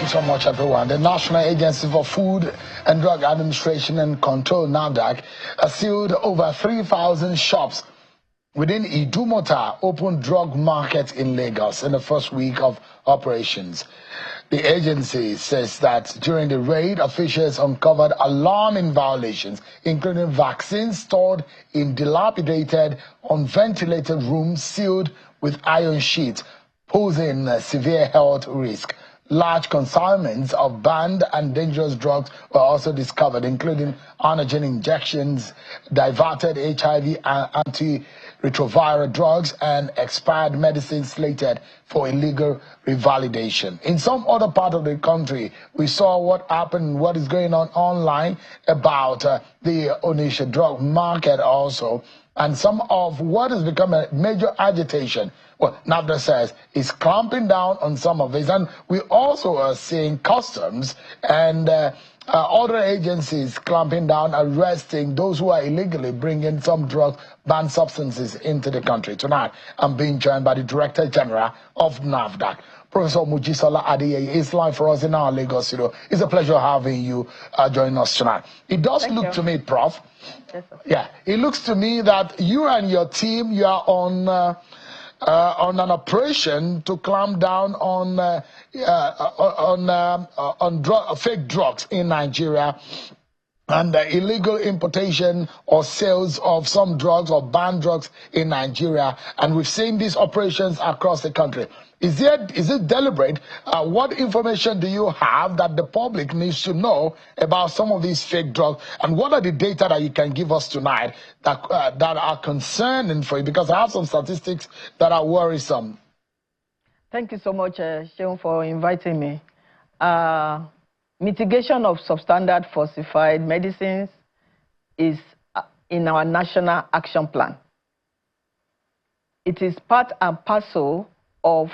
you so much, everyone. The National Agency for Food and Drug Administration and Control, NAFDAC, sealed over 3,000 shops within Idumota open drug market in Lagos in the first week of operations. The agency says that during the raid, officials uncovered alarming violations, including vaccines stored in dilapidated, unventilated rooms sealed with iron sheets, posing a severe health risk. Large consignments of banned and dangerous drugs were also discovered, including antigen injections, diverted HIV and antiretroviral drugs, and expired medicines slated for illegal revalidation. In some other part of the country, we saw what happened, what is going on online about the Onitsha drug market also, and some of what has become a major agitation. Well, NAFDAC says is clamping down on some of this, and we also are seeing customs and other agencies clamping down, arresting those who are illegally bringing some drugs, banned substances into the country. Tonight, I'm being joined by the Director General of NAFDAC, Professor Mojisola Adeyeye, is live for us in our Lagos studio. It's a pleasure having you join us tonight. It does look to me, Prof. Yeah, it looks to me that you and your team, you are on an operation to clamp down on fake drugs in Nigeria and the illegal importation or sales of some drugs or banned drugs in Nigeria. And we've seen these operations across the country. Is it deliberate? What information do you have that the public needs to know about some of these fake drugs? And what are the data that you can give us tonight that are concerning for you? Because I have some statistics that are worrisome. Thank you so much, Seun, for inviting me. Mitigation of substandard falsified medicines is in our National Action Plan. It is part and parcel of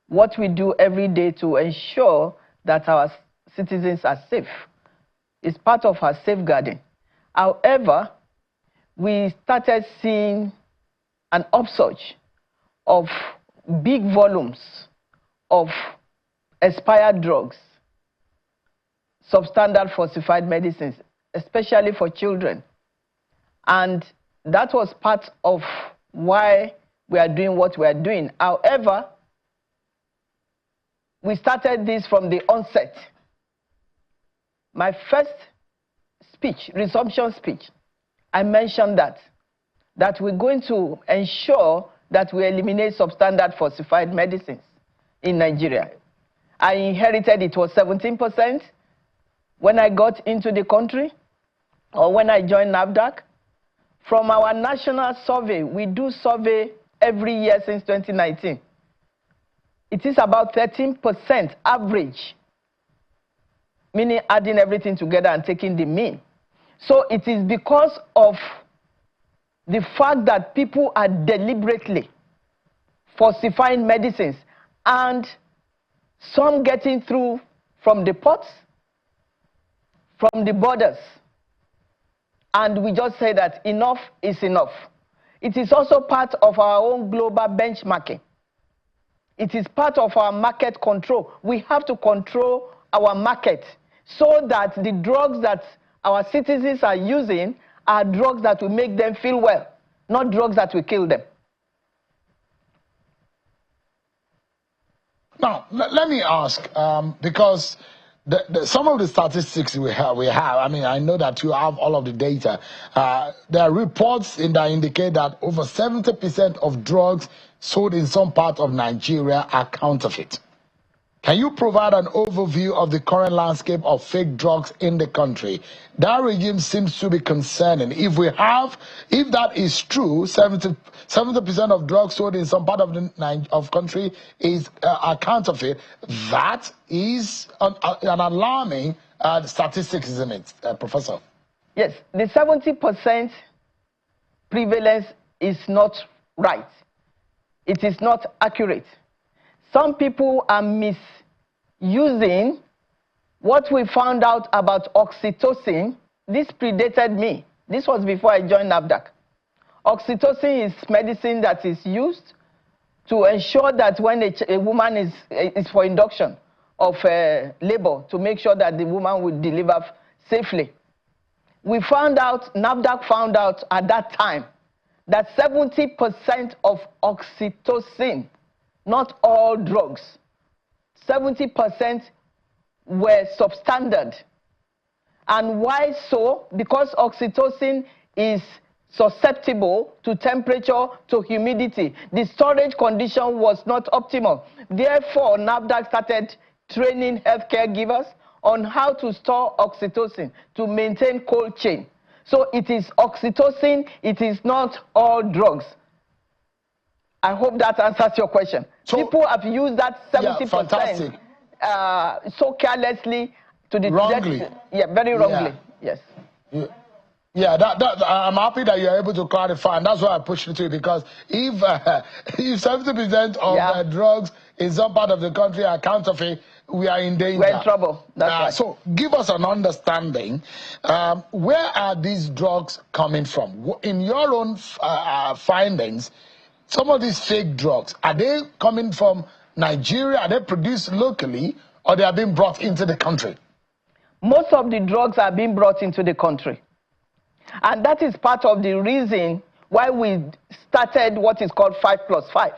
what we do every day to ensure that our citizens are safe. It's part of our safeguarding. However, we started seeing an upsurge of big volumes of expired drugs, substandard falsified medicines, especially for children. And that was part of why we are doing what we are doing. However, we started this from the onset. My first speech, resumption speech, I mentioned that we're going to ensure that we eliminate substandard falsified medicines in Nigeria. I inherited it was 17% when I got into the country or when I joined NAFDAC. From our national survey, we do survey every year since 2019. It is about 13% average, meaning adding everything together and taking the mean. So it is because of the fact that people are deliberately falsifying medicines and some getting through from the ports, from the borders. And we just say that enough is enough. It is also part of our own global benchmarking. It is part of our market control. We have to control our market so that the drugs that our citizens are using are drugs that will make them feel well, not drugs that will kill them. Now, let me ask, because some of the statistics we have, I mean, I know that you have all of the data. There are reports that indicate that over 70% of drugs sold in some part of Nigeria are counterfeit. Can you provide an overview of the current landscape of fake drugs in the country? That regime seems to be concerning. If that is true, 70% of drugs sold in some part of the country are counterfeit. That is an alarming statistic, isn't it, Professor? Yes, the 70% prevalence is not right. It is not accurate. Some people are misusing what we found out about oxytocin. This predated me. This was before I joined NAFDAC. Oxytocin is medicine that is used to ensure that when a woman is for induction, labor to make sure that the woman would deliver safely. We found out, NAFDAC found out at that time, that 70% of oxytocin, not all drugs, 70% were substandard. And why so? Because oxytocin is susceptible to temperature, to humidity. The storage condition was not optimal. Therefore, NAFDAC started training healthcare givers on how to store oxytocin to maintain cold chain. So it is oxytocin, it is not all drugs. I hope that answers your question. So, people have used that 70% so carelessly to the wrongly. very wrongly. Yes. I'm happy that you're able to clarify, and that's why I pushed it to you, because if 70% of drugs in some part of the country are counterfeit, we are in danger. We're in trouble. That's right. So give us an understanding. Where are these drugs coming from? In your own findings, some of these fake drugs, are they coming from Nigeria? Are they produced locally, or they are being brought into the country? Most of the drugs are being brought into the country. And that is part of the reason why we started what is called 5+5,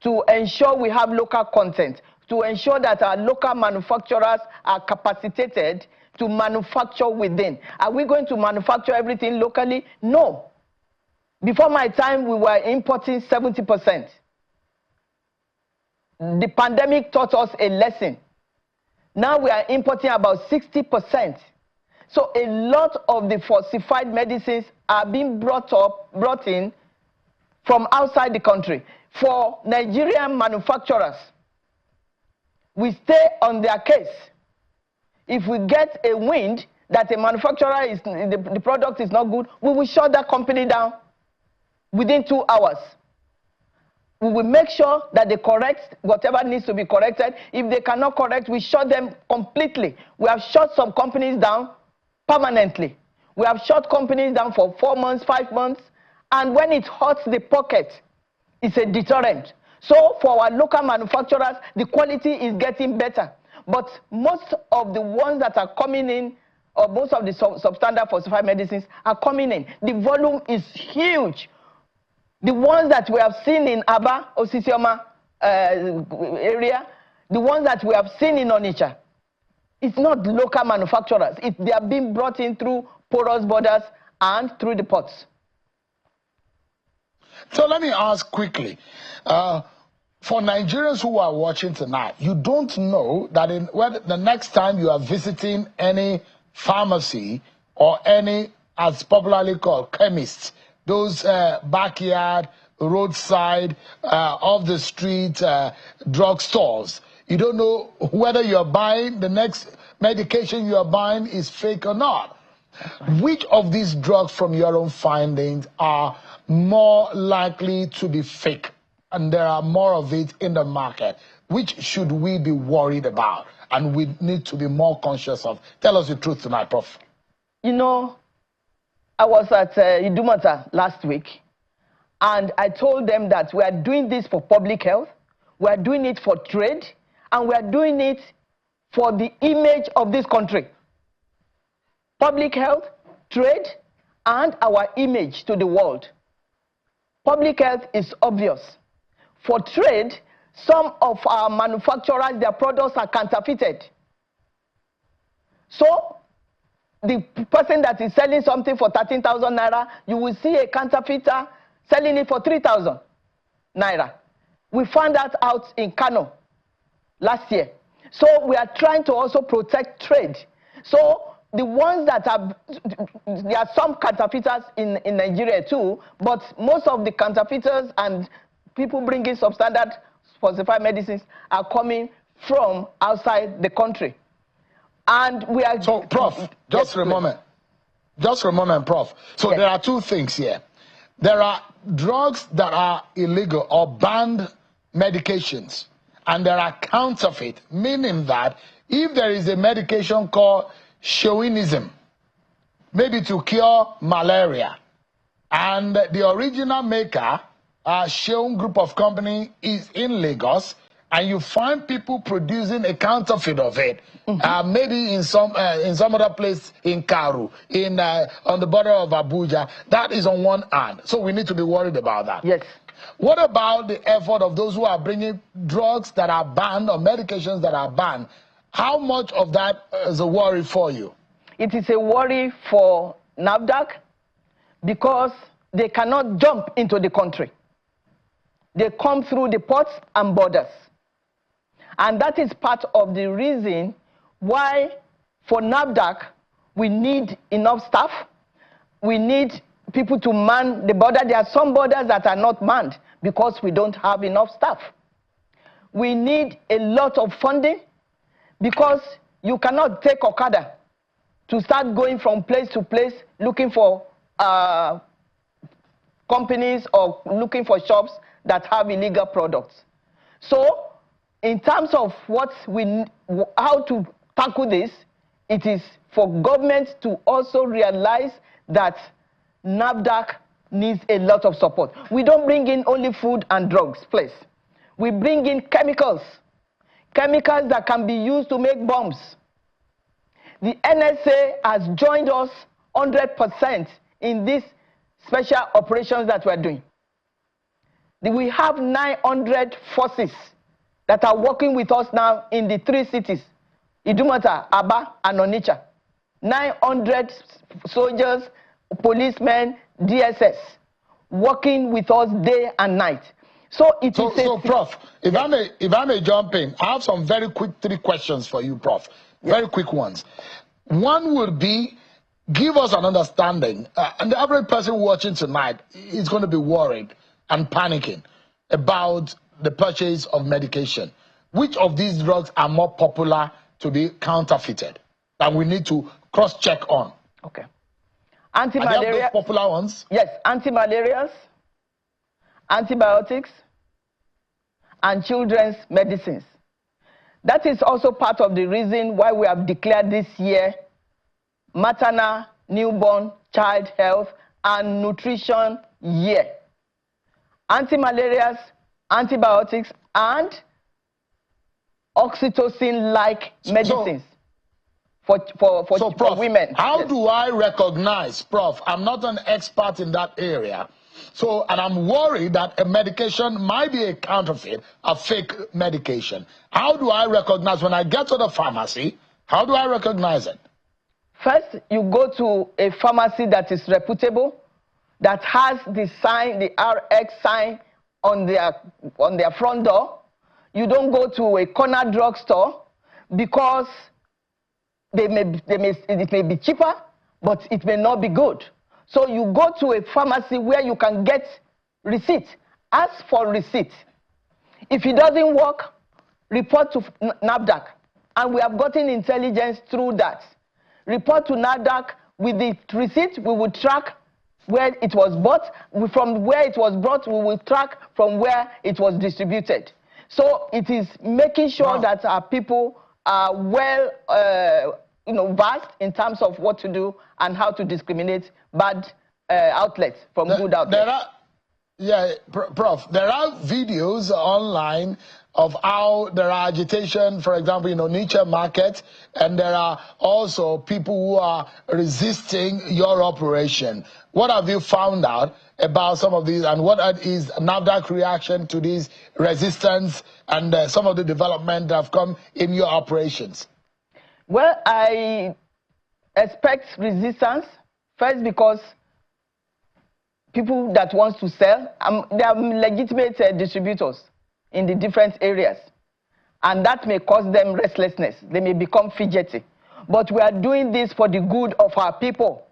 to ensure we have local content, to ensure that our local manufacturers are capacitated to manufacture within. Are we going to manufacture everything locally? No. Before my time, we were importing 70%. The pandemic taught us a lesson. Now we are importing about 60%. So a lot of the falsified medicines are being brought in from outside the country. For Nigerian manufacturers, we stay on their case. If we get a wind that a manufacturer the product is not good, we will shut that company down within 2 hours. We will make sure that they correct whatever needs to be corrected. If they cannot correct, we shut them completely. We have shut some companies down permanently. We have shut companies down for 4 months, 5 months, and when it hurts the pocket, it's a deterrent. So for our local manufacturers, the quality is getting better. But most of the ones that are coming in, or most of the substandard falsified medicines are coming in. The volume is huge. The ones that we have seen in Aba, Osisioma area, the ones that we have seen in Onitsha, it's not local manufacturers. They are being brought in through porous borders and through the ports. So let me ask quickly, for Nigerians who are watching tonight, you don't know that the next time you are visiting any pharmacy or any, as popularly called, chemists, those backyard, roadside, off the street drug stores, you don't know whether you're buying the next medication you are buying is fake or not. Which of these drugs from your own findings are more likely to be fake, and there are more of it in the market? Which should we be worried about and we need to be more conscious of? Tell us the truth tonight, Prof. You know, I was at Idumota last week, and I told them that we are doing this for public health, we are doing it for trade, and we are doing it for the image of this country. Public health, trade, and our image to the world. Public health is obvious. For trade, some of our manufacturers, their products are counterfeited. So, the person that is selling something for 13,000 naira, you will see a counterfeiter selling it for 3,000 naira. We found that out in Kano last year. So we are trying to also protect trade. So the ones that are, there are some counterfeiters in Nigeria too, but most of the counterfeiters and people bringing substandard falsified medicines are coming from outside the country. And we are... So, Prof, just for a moment. Just for a moment, Prof. So there are two things here. There are drugs that are illegal or banned medications, and there are counterfeit, meaning that if there is a medication called Chauvinism, maybe to cure malaria, and the original maker, Cheun Group of Company, is in Lagos, and you find people producing a counterfeit of it, maybe in some other place in Karu, on the border of Abuja, that is on one hand. So we need to be worried about that. Yes. What about the effort of those who are bringing drugs that are banned or medications that are banned? How much of that is a worry for you? It is a worry for NAFDAC because they cannot jump into the country. They come through the ports and borders. And that is part of the reason why for NAFDAC we need enough staff. We need people to man the border. There are some borders that are not manned because we don't have enough staff. We need a lot of funding because you cannot take Okada to start going from place to place looking for companies or looking for shops that have illegal products. So in terms of how to tackle this, it is for government to also realize that NAFDAC needs a lot of support. We don't bring in only food and drugs, please. We bring in chemicals that can be used to make bombs. The NSA has joined us 100% in these special operations that we're doing. We have 900 forces that are working with us now in the 3 cities, Idumota, Aba, and Onitsha. 900 soldiers, policemen, DSS, working with us day and night. So Prof, if I may jump in, I have some very quick 3 questions for you, Prof. Yes. Very quick ones. One would be, give us an understanding, and the average person watching tonight is going to be worried and panicking about the purchase of medication. Which of these drugs are more popular to be counterfeited that we need to cross-check on? Okay. Anti-malaria. Are there those popular ones? Yes, anti-malarials, antibiotics, and children's medicines. That is also part of the reason why we have declared this year Maternal, Newborn, Child Health, and Nutrition Year. Anti-malarials, antibiotics, and oxytocin-like medicines for women. How do I recognize, Prof? I'm not an expert in that area. And I'm worried that a medication might be a counterfeit, a fake medication. How do I recognize when I get to the pharmacy? How do I recognize it? First, you go to a pharmacy that is reputable, that has the sign, the RX sign on their front door. You don't go to a corner drugstore because it may be cheaper, but it may not be good. So you go to a pharmacy where you can get receipt. Ask for receipt. If it doesn't work, report to NAFDAC. And we have gotten intelligence through that. Report to NAFDAC. With the receipt, we will track where it was bought. From where it was brought, we will track from where it was distributed. So it is making sure that our people are well vast in terms of what to do and how to discriminate bad outlets from good outlets. Prof, there are videos online of how there are agitation, for example, in Onitsha market, and there are also people who are resisting your operation. What have you found out about some of these, and what is NAFDAC reaction to these resistance and some of the development that have come in your operations? Well, I expect resistance, first because people that want to sell, they are legitimate distributors in the different areas. And that may cause them restlessness. They may become fidgety. But we are doing this for the good of our people.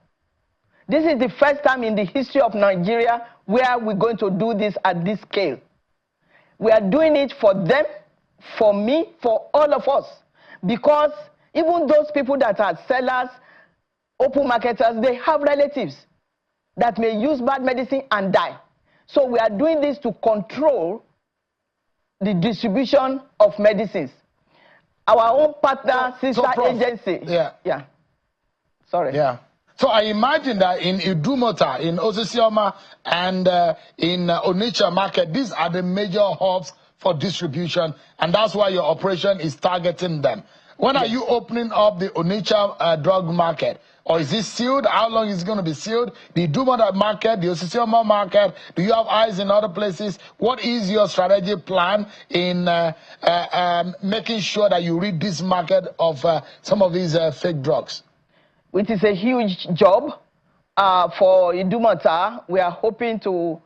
This is the first time in the history of Nigeria where we're going to do this at this scale. We are doing it for them, for me, for all of us. Because even those people that are sellers, open marketers, they have relatives that may use bad medicine and die. So we are doing this to control the distribution of medicines. Our own partner, sister agency. So I imagine that in Idumota, in Osisioma, and in Onitsha market, these are the major hubs for distribution, and that's why your operation is targeting them. When are you opening up the Onitsha drug market? Or is it sealed? How long is it going to be sealed? The Idumota market, the Osisioma market, do you have eyes in other places? What is your strategy plan in making sure that you rid this market of some of these fake drugs? It is a huge job for Idumota. We are hoping to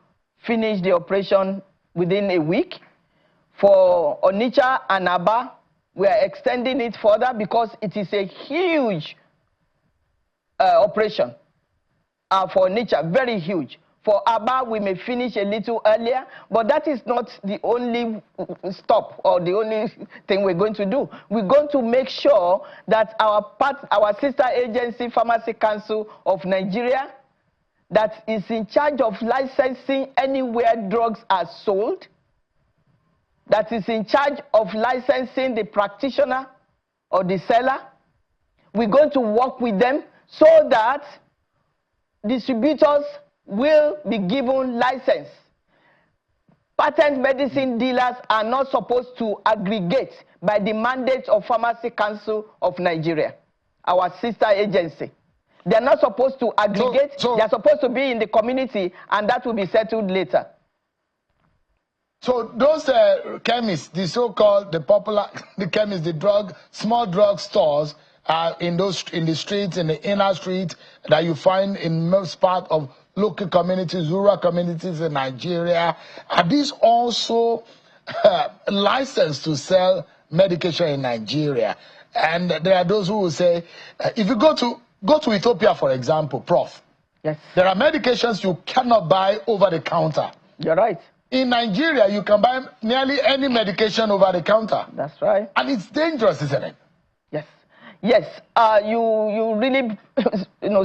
finish the operation within a week. For Onitsha and Aba, we are extending it further because it is a huge operation. For Onitsha, very huge. For Aba, we may finish a little earlier, but that is not the only stop or the only thing we're going to do. We're going to make sure that our sister agency, Pharmacy Council of Nigeria, that is in charge of licensing anywhere drugs are sold, that is in charge of licensing the practitioner or the seller. We're going to work with them so that distributors will be given license. Patent medicine dealers are not supposed to aggregate by the mandate of Pharmacy Council of Nigeria, our sister agency. They're not supposed to aggregate. They're supposed to be in the community, and that will be settled later. So those chemists, the so-called, the popular, the chemists, the small drug stores, in the streets, in the inner street that you find in most part of local communities, rural communities in Nigeria, are these also licensed to sell medication in Nigeria? And there are those who will say, if you go to Ethiopia, for example, Prof. Yes. There are medications you cannot buy over the counter. You're right. In Nigeria, you can buy nearly any medication over the counter. That's right. And it's dangerous, isn't it? Yes. Yes. You really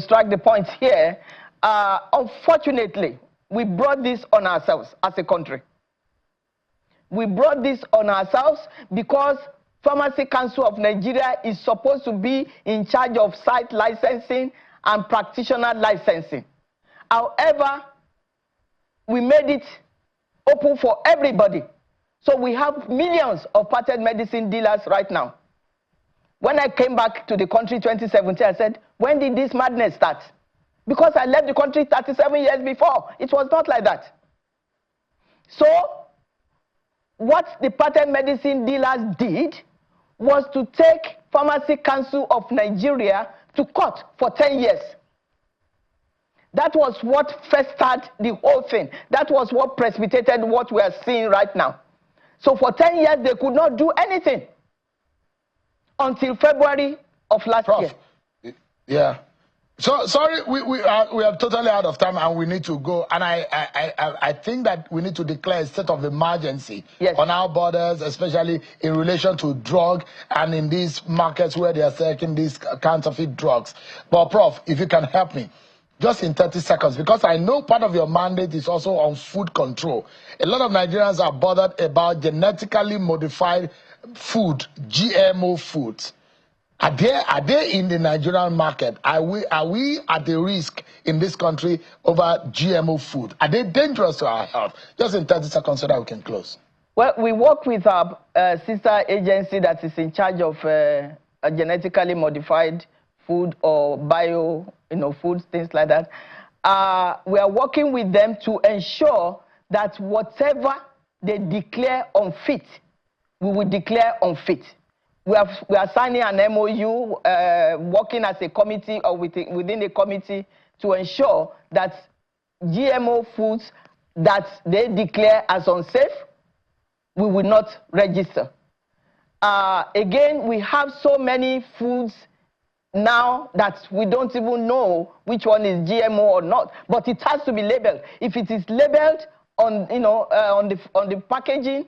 strike the point here. Unfortunately, we brought this on ourselves as a country. We brought this on ourselves because Pharmacy Council of Nigeria is supposed to be in charge of site licensing and practitioner licensing. However, we made it open for everybody. So we have millions of patent medicine dealers right now. When I came back to the country 2017, I said, when did this madness start? Because I left the country 37 years before. It was not like that. So what the patent medicine dealers did was to take Pharmacy Council of Nigeria to court for 10 years. That was what first started the whole thing. That was what precipitated what we are seeing right now. So for 10 years, they could not do anything until February of last year. Yeah. So sorry, we are totally out of time and we need to go. And I think that we need to declare a state of emergency on our borders, especially in relation to drug and in these markets where they are selling these counterfeit drugs. But Prof, if you can help me, just in 30 seconds, because I know part of your mandate is also on food control. A lot of Nigerians are bothered about genetically modified food, GMO foods. Are they in the Nigerian market? Are we at the risk in this country over GMO food? Are they dangerous to our health? Just in 30 seconds so that we can close. Well, we work with our sister agency that is in charge of a genetically modified food or bio, foods, things like that. We are working with them to ensure that whatever they declare unfit, we will declare unfit. We are signing an MOU, working as a committee or within a committee to ensure that GMO foods that they declare as unsafe, we will not register. Again, we have so many foods now that we don't even know which one is GMO or not, but it has to be labeled. If it is labeled on, on the packaging,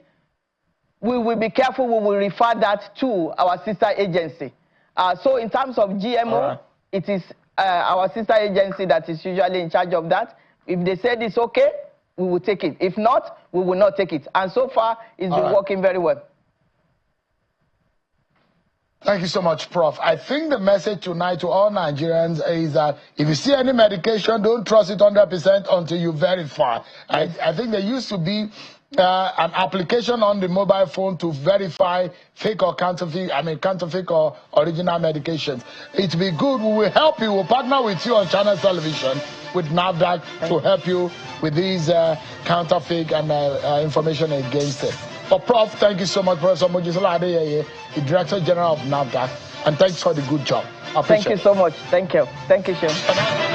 we will be careful. We will refer that to our sister agency. So in terms of GMO, it is our sister agency that is usually in charge of that. If they said it's okay, we will take it. If not, we will not take it. And so far, it's been working very well. Thank you so much, Prof. I think the message tonight to all Nigerians is that if you see any medication, don't trust it 100% until you verify. I think there used to be an application on the mobile phone to verify fake or counterfeit or original medications. It will be good. We will help you. We'll partner with you on Channel Television with NAFDAC to help you with these counterfeit and information against it. But Prof, thank you so much, Professor Mojisola Adeyeye, the Director General of NAFDAC, and thanks for the good job. Thank you so much. Thank you. Thank you, Sean.